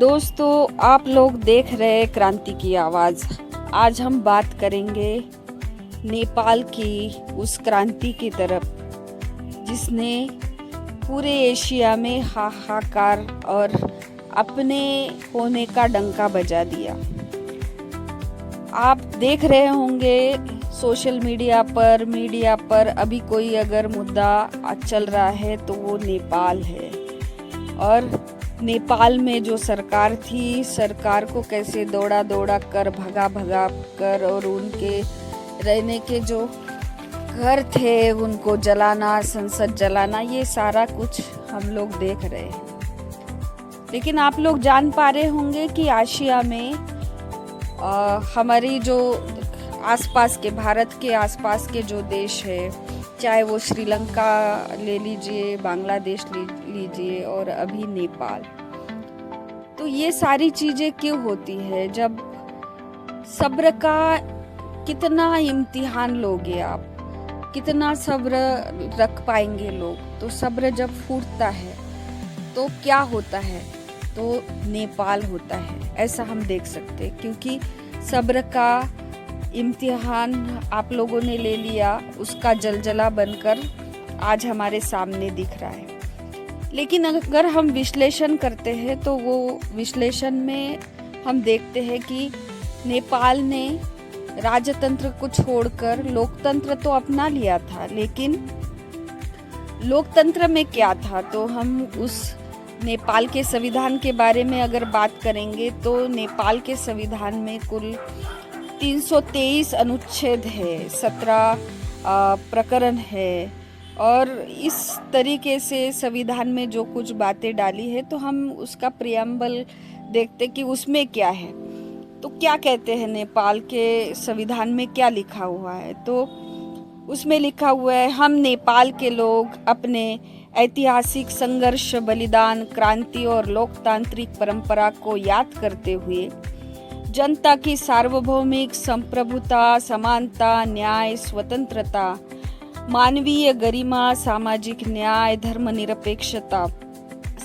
दोस्तों, आप लोग देख रहे क्रांति की आवाज़। आज हम बात करेंगे नेपाल की उस क्रांति की तरफ जिसने पूरे एशिया में हाहाकार और अपने होने का डंका बजा दिया। आप देख रहे होंगे सोशल मीडिया पर अभी कोई अगर मुद्दा चल रहा है तो वो नेपाल है। और नेपाल में जो सरकार थी, सरकार को कैसे दौड़ा कर भगा कर और उनके रहने के जो घर थे उनको जलाना, संसद जलाना, ये सारा कुछ हम लोग देख रहे हैं। लेकिन आप लोग जान पा रहे होंगे कि एशिया में हमारी जो आसपास के, भारत के आसपास के जो देश है, चाहे वो श्रीलंका ले लीजिए, बांग्लादेश ले लीजिए और अभी नेपाल, तो ये सारी चीज़ें क्यों होती है? जब सब्र का कितना इम्तिहान लोगे आप, कितना सब्र रख पाएंगे लोग? तो सब्र जब फूटता है तो क्या होता है? तो नेपाल होता है, ऐसा हम देख सकते हैं। क्योंकि सब्र का इम्तिहान आप लोगों ने ले लिया, उसका जलजला बनकर आज हमारे सामने दिख रहा है। लेकिन अगर हम विश्लेषण करते हैं तो वो विश्लेषण में हम देखते हैं कि नेपाल ने राजतंत्र को छोड़कर लोकतंत्र तो अपना लिया था। लेकिन लोकतंत्र में क्या था? तो हम उस नेपाल के संविधान के बारे में अगर बात करेंगे तो नेपाल के संविधान में कुल 323 अनुच्छेद है, 17 प्रकरण है। और इस तरीके से संविधान में जो कुछ बातें डाली है तो हम उसका प्रियम्बल देखते कि उसमें क्या है। तो क्या कहते हैं नेपाल के संविधान में क्या लिखा हुआ है? तो उसमें लिखा हुआ है, हम नेपाल के लोग अपने ऐतिहासिक संघर्ष, बलिदान, क्रांति और लोकतांत्रिक परंपरा को याद करते हुए जनता की सार्वभौमिक संप्रभुता, समानता, न्याय, स्वतंत्रता, मानवीय गरिमा, सामाजिक न्याय, धर्मनिरपेक्षता,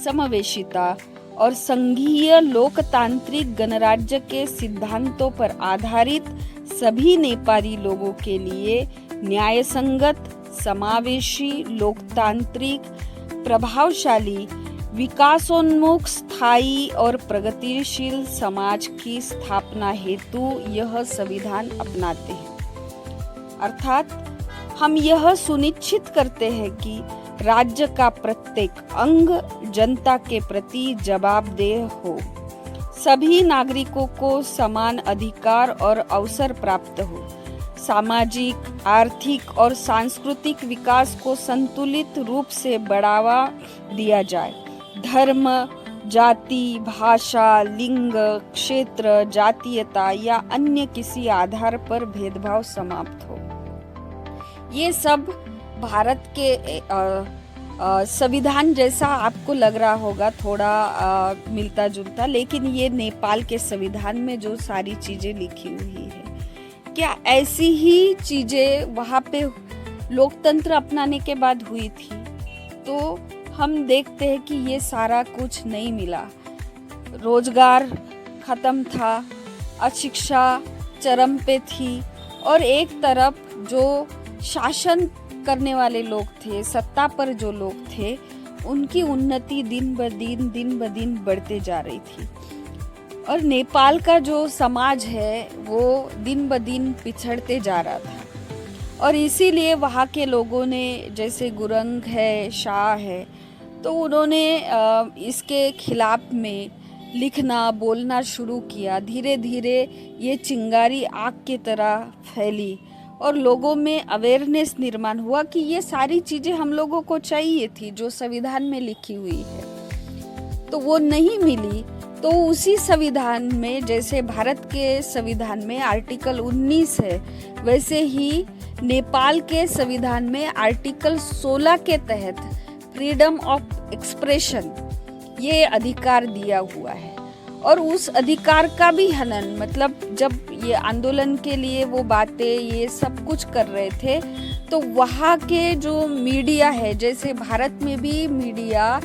समावेशिता और संघीय लोकतांत्रिक गणराज्य के सिद्धांतों पर आधारित सभी नेपाली लोगों के लिए न्यायसंगत, समावेशी, लोकतांत्रिक, प्रभावशाली, विकासोन्मुख, स्थायी और प्रगतिशील समाज की स्थापना हेतु यह संविधान अपनाते हैं। अर्थात हम यह सुनिश्चित करते हैं कि राज्य का प्रत्येक अंग जनता के प्रति जवाबदेह हो, सभी नागरिकों को समान अधिकार और अवसर प्राप्त हो, सामाजिक, आर्थिक और सांस्कृतिक विकास को संतुलित रूप से बढ़ावा दिया जाए, धर्म, जाति, भाषा, लिंग, क्षेत्र, जातीयता या अन्य किसी आधार पर भेदभाव समाप्त हो। ये सब भारत के संविधान जैसा आपको लग रहा होगा, थोड़ा मिलता जुलता, लेकिन ये नेपाल के संविधान में जो सारी चीज़ें लिखी हुई है, क्या ऐसी ही चीज़ें वहाँ पे लोकतंत्र अपनाने के बाद हुई थी? तो हम देखते हैं कि ये सारा कुछ नहीं मिला। रोजगार खत्म था, अशिक्षा चरम पे थी, और एक तरफ जो शासन करने वाले लोग थे, सत्ता पर जो लोग थे, उनकी उन्नति दिन ब दिन बढ़ते जा रही थी। और नेपाल का जो समाज है वो दिन ब दिन पिछड़ते जा रहा था। और इसीलिए वहाँ के लोगों ने, जैसे गुरंग है, शाह है, तो उन्होंने इसके खिलाफ में लिखना, बोलना शुरू किया। धीरे धीरे ये चिंगारी आग की तरह फैली और लोगों में अवेयरनेस निर्माण हुआ कि ये सारी चीज़ें हम लोगों को चाहिए थी जो संविधान में लिखी हुई है, तो वो नहीं मिली। तो उसी संविधान में, जैसे भारत के संविधान में आर्टिकल 19 है, वैसे ही नेपाल के संविधान में आर्टिकल 16 के तहत फ्रीडम ऑफ एक्सप्रेशन ये अधिकार दिया हुआ है। और उस अधिकार का भी हनन, मतलब जब ये आंदोलन के लिए वो बातें ये सब कुछ कर रहे थे, तो वहाँ के जो मीडिया है, जैसे भारत में भी मीडिया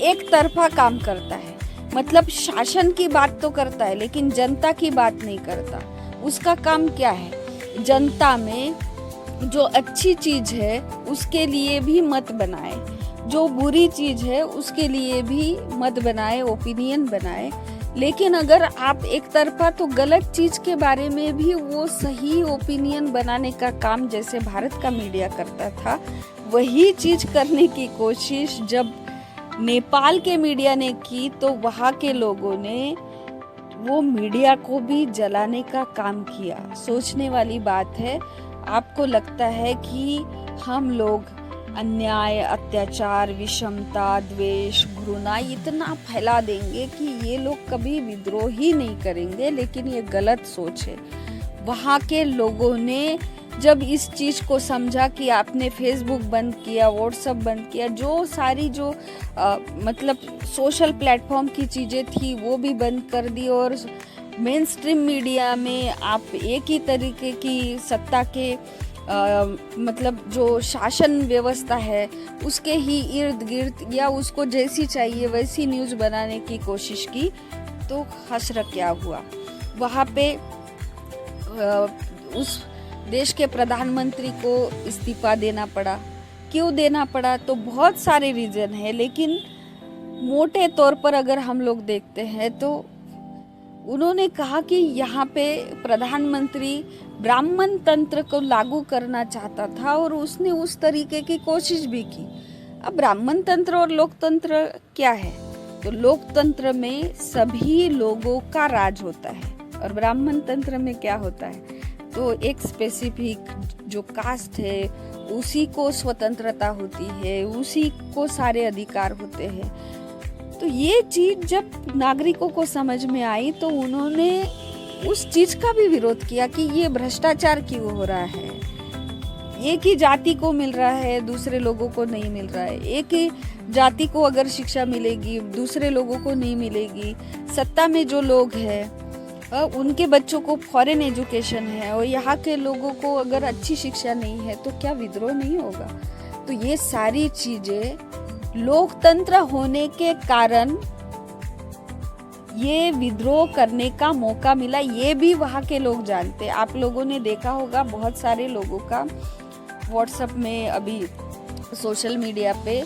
एक तरफा काम करता है, मतलब शासन की बात तो करता है लेकिन जनता की बात नहीं करता। उसका काम क्या है, जनता में जो अच्छी चीज है उसके लिए भी मत बनाए, जो बुरी चीज है उसके लिए भी मत बनाए, ओपिनियन बनाए। लेकिन अगर आप एक तरफा तो गलत चीज के बारे में भी वो सही ओपिनियन बनाने का काम जैसे भारत का मीडिया करता था, वही चीज करने की कोशिश जब नेपाल के मीडिया ने की तो वहाँ के लोगों ने वो मीडिया को भी जलाने का काम किया। सोचने वाली बात है। आपको लगता है कि हम लोग अन्याय, अत्याचार, विषमता, द्वेष, घृणा इतना फैला देंगे कि ये लोग कभी विद्रोह ही नहीं करेंगे, लेकिन ये गलत सोच है। वहाँ के लोगों ने जब इस चीज को समझा कि आपने फेसबुक बंद किया, व्हाट्सएप बंद किया, जो सारी जो मतलब सोशल प्लेटफॉर्म की चीजें थी वो भी बंद कर दी और मेन स्ट्रीम मीडिया में आप एक ही तरीके की सत्ता के मतलब जो शासन व्यवस्था है उसके ही इर्द गिर्द या उसको जैसी चाहिए वैसी न्यूज बनाने की कोशिश की, तो हश्र क्या हुआ। वहाँ पे उस देश के प्रधानमंत्री को इस्तीफा देना पड़ा। क्यों देना पड़ा, तो बहुत सारे रीजन है, लेकिन मोटे तौर पर अगर हम लोग देखते हैं तो उन्होंने कहा कि यहाँ पे प्रधानमंत्री ब्राह्मण तंत्र को लागू करना चाहता था और उसने उस तरीके की कोशिश भी की। अब ब्राह्मण तंत्र और लोकतंत्र क्या है, तो लोकतंत्र में सभी लोगों का राज होता है और ब्राह्मण तंत्र में क्या होता है, तो एक स्पेसिफिक जो कास्ट है उसी को स्वतंत्रता होती है, उसी को सारे अधिकार होते हैं। तो ये चीज जब नागरिकों को समझ में आई तो उन्होंने उस चीज का भी विरोध किया कि ये भ्रष्टाचार क्यों हो रहा है, एक ही जाति को मिल रहा है दूसरे लोगों को नहीं मिल रहा है, एक ही जाति को अगर शिक्षा मिलेगी दूसरे लोगों को नहीं मिलेगी, सत्ता में जो लोग हैं उनके बच्चों को फॉरेन एजुकेशन है और यहाँ के लोगों को अगर अच्छी शिक्षा नहीं है तो क्या विद्रोह नहीं होगा। तो ये सारी चीजें लोकतंत्र होने के कारण ये विद्रोह करने का मौका मिला, ये भी वहाँ के लोग जानते। आप लोगों ने देखा होगा बहुत सारे लोगों का व्हाट्सएप में अभी सोशल मीडिया पे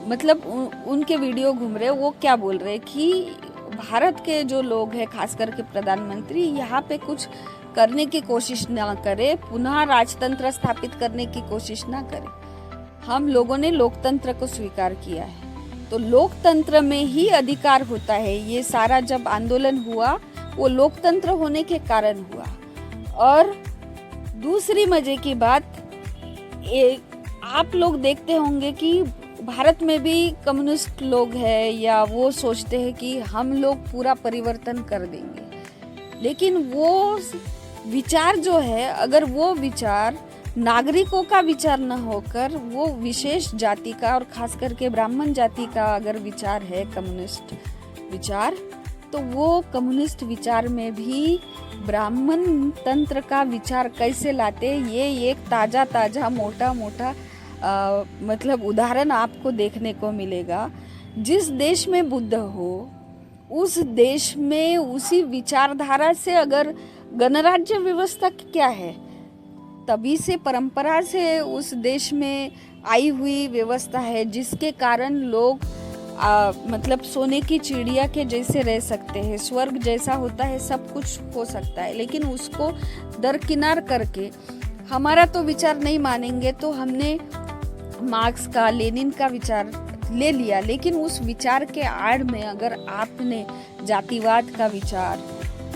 मतलब उनके वीडियो घूम रहे, वो क्या बोल रहे कि भारत के जो लोग हैं खास करके प्रधानमंत्री यहाँ पे कुछ करने की कोशिश ना करे, पुनः राजतंत्र स्थापित करने की कोशिश ना करे। हम लोगों ने लोकतंत्र को स्वीकार किया है तो लोकतंत्र में ही अधिकार होता है। ये सारा जब आंदोलन हुआ वो लोकतंत्र होने के कारण हुआ। और दूसरी मजे की बात, आप लोग देखते होंगे कि भारत में भी कम्युनिस्ट लोग हैं या वो सोचते हैं कि हम लोग पूरा परिवर्तन कर देंगे, लेकिन वो विचार जो है अगर वो विचार नागरिकों का विचार न होकर वो विशेष जाति का और खास करके ब्राह्मण जाति का अगर विचार है कम्युनिस्ट विचार, तो वो कम्युनिस्ट विचार में भी ब्राह्मण तंत्र का विचार कैसे लाते, ये एक ताजा मोटा मतलब उदाहरण आपको देखने को मिलेगा। जिस देश में बुद्ध हो उस देश में उसी विचारधारा से अगर गणराज्य व्यवस्था क्या है, तभी से परंपरा से उस देश में आई हुई व्यवस्था है जिसके कारण लोग मतलब सोने की चिड़िया के जैसे रह सकते हैं, स्वर्ग जैसा होता है, सब कुछ हो सकता है। लेकिन उसको दरकिनार करके हमारा तो विचार नहीं मानेंगे, तो हमने मार्क्स का, लेनिन का विचार ले लिया, लेकिन उस विचार के आड़ में अगर आपने जातिवाद का विचार,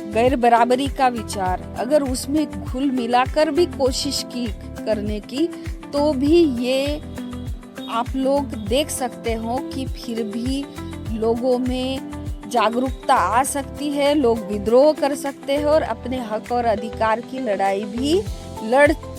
गैर बराबरी का विचार अगर उसमें घुल मिलाकर भी कोशिश की करने की, तो भी ये आप लोग देख सकते हो कि फिर भी लोगों में जागरूकता आ सकती है, लोग विद्रोह कर सकते हैं और अपने हक और अधिकार की लड़ाई भी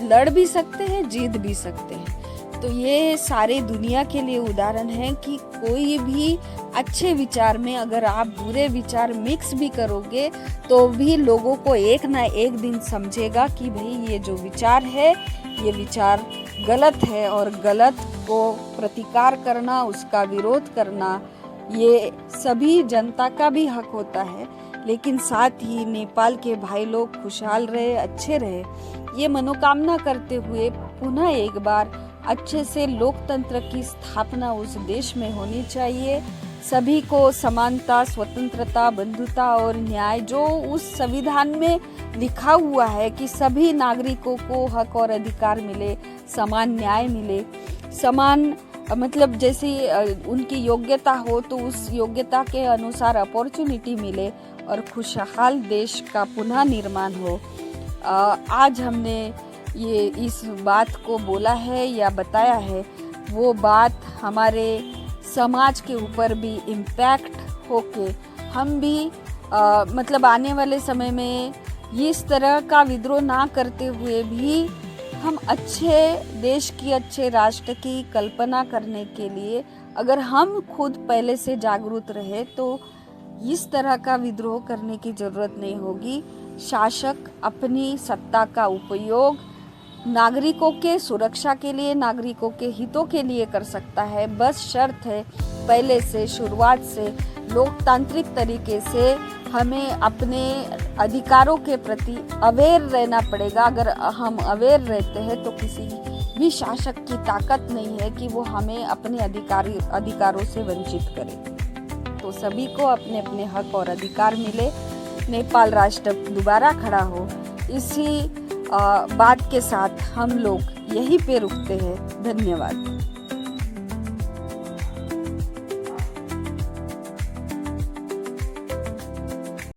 लड़ भी सकते हैं, जीत भी सकते हैं। तो ये सारे दुनिया के लिए उदाहरण है कि कोई भी अच्छे विचार में अगर आप बुरे विचार मिक्स भी करोगे तो भी लोगों को एक ना एक दिन समझेगा कि भाई ये जो विचार है ये विचार गलत है, और गलत को प्रतिकार करना, उसका विरोध करना ये सभी जनता का भी हक होता है, लेकिन साथ ही नेपाल के भाई लोग खुशहाल रहे, अच्छे रहे, ये मनोकामना करते हुए पुनः एक बार अच्छे से लोकतंत्र की स्थापना उस देश में होनी चाहिए। सभी को समानता, स्वतंत्रता, बंधुता और न्याय जो उस संविधान में लिखा हुआ है कि सभी नागरिकों को हक और अधिकार मिले, समान न्याय मिले, समान मतलब जैसे उनकी योग्यता हो तो उस योग्यता के अनुसार अपॉर्चुनिटी मिले और खुशहाल देश का पुनः निर्माण हो। आज हमने ये इस बात को बोला है या बताया है, वो बात हमारे समाज के ऊपर भी इम्पैक्ट होके हम भी मतलब आने वाले समय में इस तरह का विद्रोह ना करते हुए भी हम अच्छे देश की, अच्छे राष्ट्र की कल्पना करने के लिए अगर हम खुद पहले से जागरूक रहे तो इस तरह का विद्रोह करने की ज़रूरत नहीं होगी। शासक अपनी सत्ता का उपयोग नागरिकों के सुरक्षा के लिए, नागरिकों के हितों के लिए कर सकता है। बस शर्त है पहले से, शुरुआत से लोकतांत्रिक तरीके से हमें अपने अधिकारों के प्रति अवेयर रहना पड़ेगा। अगर हम अवेयर रहते हैं तो किसी भी शासक की ताकत नहीं है कि वो हमें अपने अधिकारों से वंचित करे। तो सभी को अपने अपने हक और अधिकार मिले, नेपाल राष्ट्र दोबारा खड़ा हो, इसी बात के साथ हम लोग यहीं पे रुकते हैं। धन्यवाद।